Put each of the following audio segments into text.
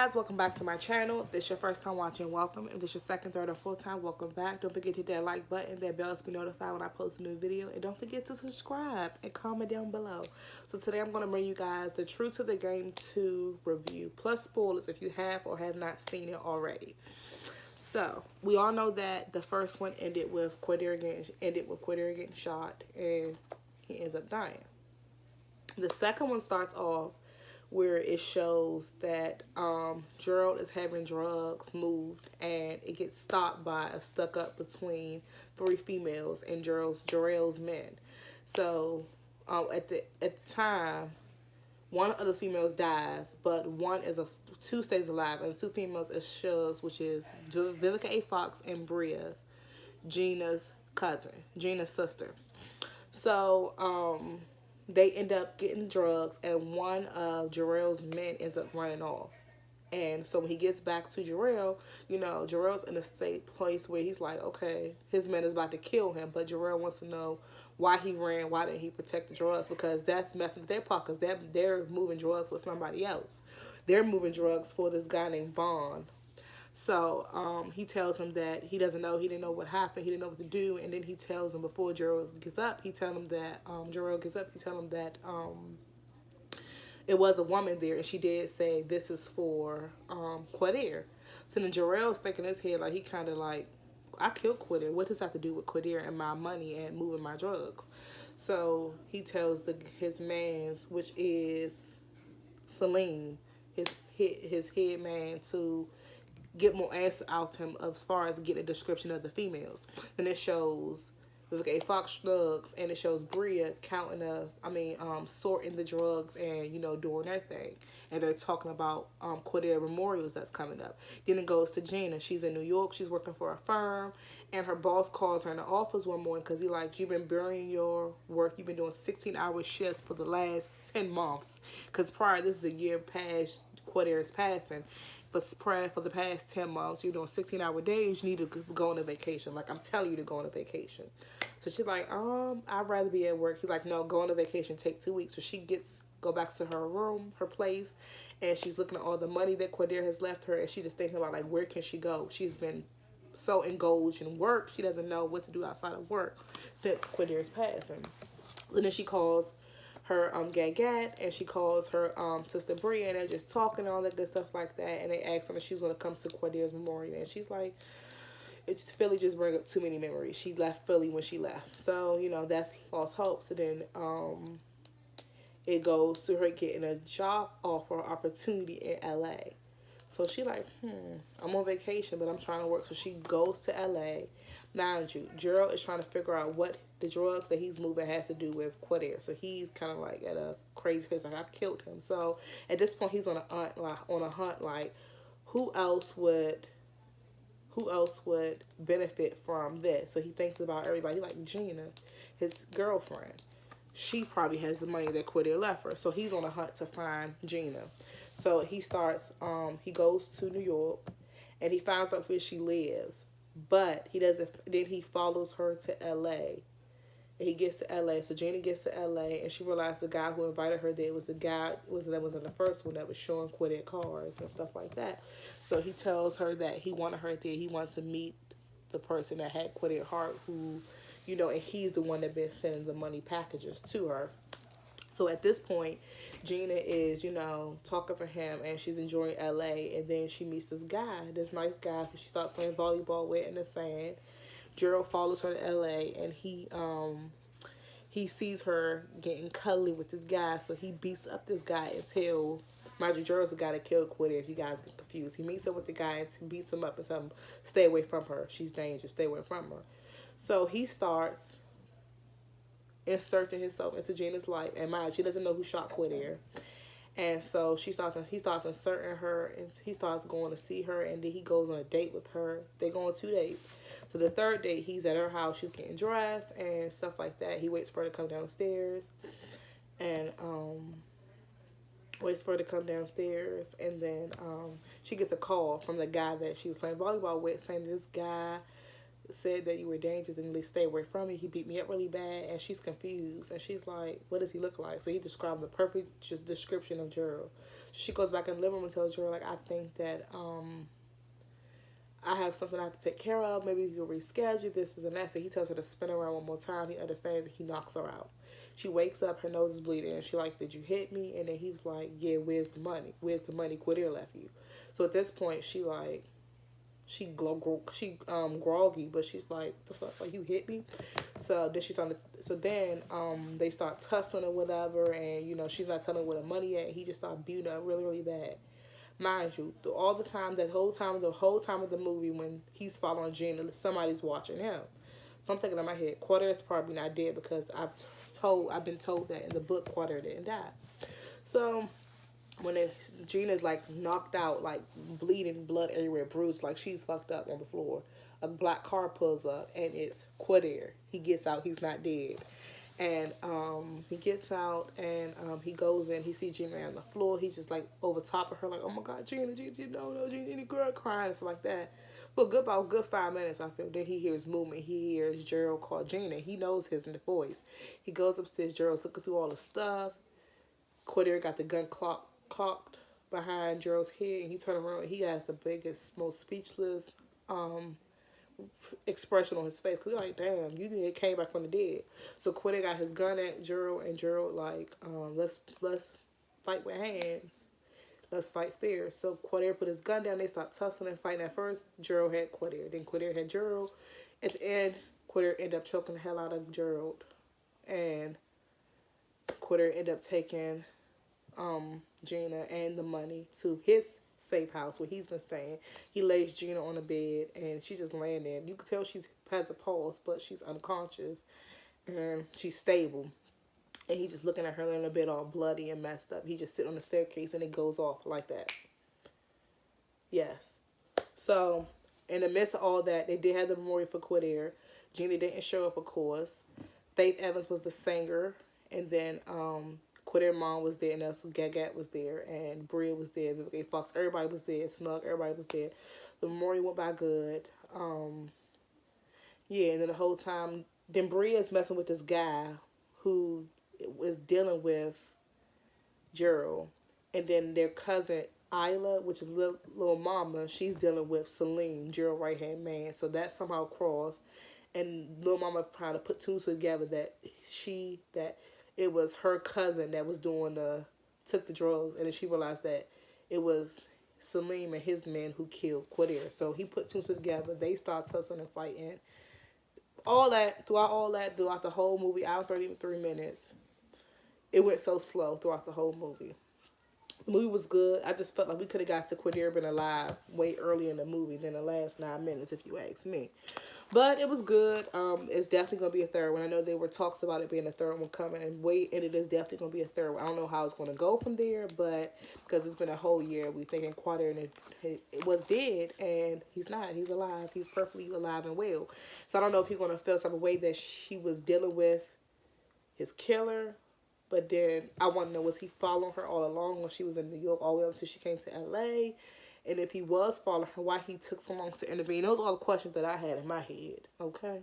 guys, welcome back to my channel. If this is your first time watching, welcome. If this is your second, third, or fourth time, welcome back. Don't forget to hit that like button, that bell to be notified when I post a new video. And don't forget to subscribe and comment down below. So today I'm going to bring you guys the True to the Game 2 review, plus spoilers if you have or have not seen it already. So, we all know that the first one ended with Quadir getting shot and he ends up dying. The second one starts off where it shows that Gerald is having drugs moved and it gets stopped by a stuck up between three females and Jarrell's men. So at the time, one of the females dies, but two stays alive, and two females is Shug's, which is Vivica A. Fox and Bria's, Gena's sister. So they end up getting drugs, and one of Jarrell's men ends up running off. And so when he gets back to Jarrell, Jarrell's in a place where he's like, okay, his man is about to kill him, but Jarrell wants to know why he ran, why didn't he protect the drugs, because that's messing with their pockets. They're moving drugs for somebody else. They're moving drugs for this guy named Vaughn. So he tells him that he doesn't know, he didn't know what happened, he didn't know what to do, and then he tells him before Jarrell gets up, he tells him that it was a woman there, and she did say this is for Quadir. So then Jarrell's thinking in his head, like, he kind of like, I killed Quadir. What does that have to do with Quadir and my money and moving my drugs? So he tells his mans, which is Celine, his head man, to get more answers out to him as far as getting a description of the females. Then it shows Vivica A. Fox drugs, and it shows Bria sorting the drugs and, doing their thing. And they're talking about Quadir memorials that's coming up. Then it goes to Gena. She's in New York. She's working for a firm. And her boss calls her in the office one morning because he's like, you've been burying your work. You've been doing 16-hour shifts for the last 10 months. Because this is a year past Quadir's passing. But for the past 10 months, you're doing 16-hour days. You need to go on a vacation. Like, I'm telling you to go on a vacation. So she's like, I'd rather be at work. He's like, no, go on a vacation. Take 2 weeks. So she go back to her room, her place, and she's looking at all the money that Quadir has left her, and she's just thinking about, like, where can she go? She's been so engaged in work, she doesn't know what to do outside of work since Quadir's passing. And then she calls her Gagat, and she calls her sister Bria, and they're just talking and all that good stuff like that, and they ask her if she's going to come to Quadir's memorial, and she's like, Philly just bring up too many memories. She left Philly when she left. So, that's false hope. So then it goes to her getting a job offer opportunity in LA. So she like, I'm on vacation, but I'm trying to work. So she goes to LA. Mind you, Gerald is trying to figure out what the drugs that he's moving has to do with Quadir. So he's kind of like at a crazy pace, like, I killed him. So at this point, he's on a hunt, like, who else would benefit from this? So he thinks about everybody. Like Gena, his girlfriend. She probably has the money that Quadir left her. So he's on a hunt to find Gena. So he starts, he goes to New York, and he finds out where she lives. But he doesn't, then he follows her to LA. And he gets to LA. So Gena gets to LA, and she realized the guy who invited her there was the guy that was in the first one that was showing Quadir cars and stuff like that. So he tells her that he wanted her there. He wanted to meet the person that had Quadir heart, who, and he's the one that been sending the money packages to her. So at this point, Gena is, talking to him, and she's enjoying LA, and then she meets this nice guy who she starts playing volleyball with in the sand. Gerald follows her to LA, and he sees her getting cuddly with this guy, so he beats up this guy until, mind you, Gerald's the guy that killed Quadir, if you guys get confused. He meets up with the guy and beats him up and tells him, stay away from her. She's dangerous. Stay away from her. So he starts inserting himself into Gena's life, and mind, she doesn't know who shot Quadir. And so he starts inserting her, and he starts going to see her, and then he goes on a date with her. They go on 2 dates. So the third date, he's at her house. She's getting dressed and stuff like that. He waits for her to come downstairs, and and then she gets a call from the guy that she was playing volleyball with, saying this guy said that you were dangerous and they stay away from me. He beat me up really bad, and she's confused, and she's like, what does he look like? So he described the perfect just description of Gerald. She goes back in the living room and tells Gerald, like, I think that I have something I have to take care of. Maybe you can reschedule this and that. So he tells her to spin around one more time. He understands, and he knocks her out. She wakes up, her nose is bleeding, and she like, did you hit me? And then he was like, yeah, where's the money? Where's the money Quadir left you? So at this point, she like, groggy, but she's like, the fuck, like, you hit me? So then they start tussling or whatever, and she's not telling where the money at. He just started beating her really, really bad. Mind you, all the time, the whole time of the movie, when he's following Gena, somebody's watching him. So I'm thinking in my head, Quadir is probably not dead, because I've been told that in the book Quadir didn't die. So when Gena's like knocked out, like bleeding, blood everywhere, bruised, like she's fucked up on the floor, a black car pulls up, and it's Quadir. He gets out, he's not dead. And he gets out, and he goes in. He sees Gena on the floor. He's just like over top of her, like, oh my God, Gena, no, Gena, any girl crying and stuff like that. For about good 5 minutes, I feel. Then he hears movement. He hears Gerald call Gena. He knows his voice. He goes upstairs. Gerald's looking through all the stuff. Quadir got the gun clocked behind Gerald's head, and he turned around. And he has the biggest, most speechless expression on his face, because he's like, damn, you came back from the dead. So Quadir got his gun at Gerald, and Gerald like, let's fight with hands, let's fight fair. So Quadir put his gun down. They start tussling and fighting. At first Gerald had Quadir, then Quadir had Gerald. At the end, Quadir ended up choking the hell out of Gerald, and Quadir ended up taking Gena and the money to his safe house where he's been staying. He lays Gena on the bed, and she's just laying there. You can tell she has a pulse, but she's unconscious, and she's stable. And he's just looking at her laying in the bed all bloody and messed up. He just sit on the staircase, and it goes off like that. Yes. So in the midst of all that, they did have the memorial for Quadir. Gena didn't show up, of course. Faith Evans was the singer, and then Quadir mom was there, and also Gagat was there, and Bria was there, Vivica Fox, everybody was there, Snug, everybody was there. The memorial went by good. Yeah, and then the whole time, then Bria's messing with this guy who was dealing with Gerald, and then their cousin Isla, which is little mama, she's dealing with Celine, Gerald's right hand man. So that somehow crossed, and little mama trying to put two together that it was her cousin that was took the drugs, and then she realized that it was Salim and his men who killed Quadir. So he put two together. They start tussling and fighting. Throughout the whole movie, hour 33 minutes, it went so slow throughout the whole movie. The movie was good. I just felt like we could have got to Quadir been alive way earlier in the movie than the last 9 minutes, if you ask me. But it was good. It's definitely going to be a third one. I know there were talks about it being a third one coming, and it is definitely going to be a third one. I don't know how it's going to go from there, but because it's been a whole year, we thinking Quadir and it was dead, and he's not. He's alive. He's perfectly alive and well. So I don't know if he's going to feel some way that she was dealing with his killer. But then I want to know, was he following her all along when she was in New York, all the way up until she came to L.A.? And if he was following her, why he took so long to intervene? Those are all the questions that I had in my head, okay?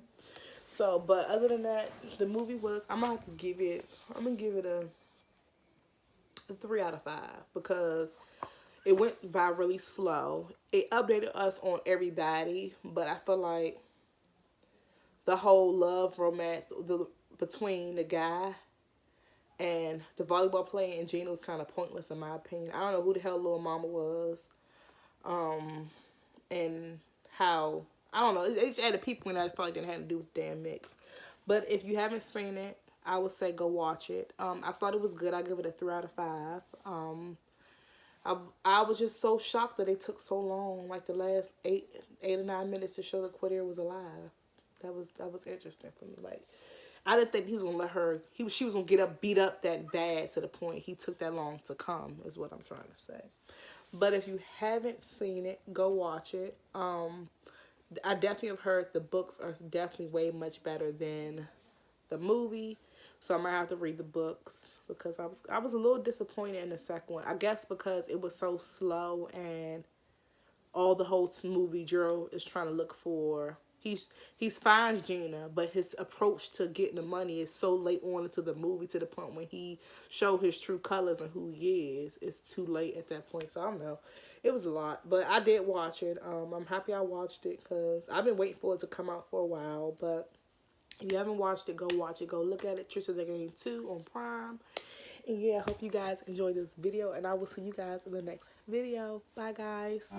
So, but other than that, the movie was, I'm going to give it a 3 out of 5 because it went by really slow. It updated us on everybody, but I feel like the whole love romance between the guy and the volleyball player and Gena was kind of pointless in my opinion. I don't know who the hell Lil Mama was. And how, I don't know, it just added people in that I felt like didn't have to do with the damn mix. But if you haven't seen it, I would say go watch it. I thought it was good. I give it a 3 out of 5. I was just so shocked that it took so long, like the last 8 or 9 minutes to show that Quadir was alive. That was interesting for me. Like, I didn't think he was gonna let her. She was gonna beat up that bad to the point he took that long to come. Is what I'm trying to say. But if you haven't seen it, go watch it. I definitely have heard the books are definitely way much better than the movie, so I might have to read the books because I was a little disappointed in the second one. I guess because it was so slow and all the whole movie, Gerald is trying to look for He's finds Gina, but his approach to getting the money is so late on into the movie, to the point when he show his true colors and who he is. It's too late at that point. So I don't know. It was a lot, but I did watch it. I'm happy I watched it because I've been waiting for it to come out for a while. But if you haven't watched it, go watch it. Go look at it. Tricks of the Game 2 on Prime. And yeah, I hope you guys enjoyed this video, and I will see you guys in the next video. Bye, guys.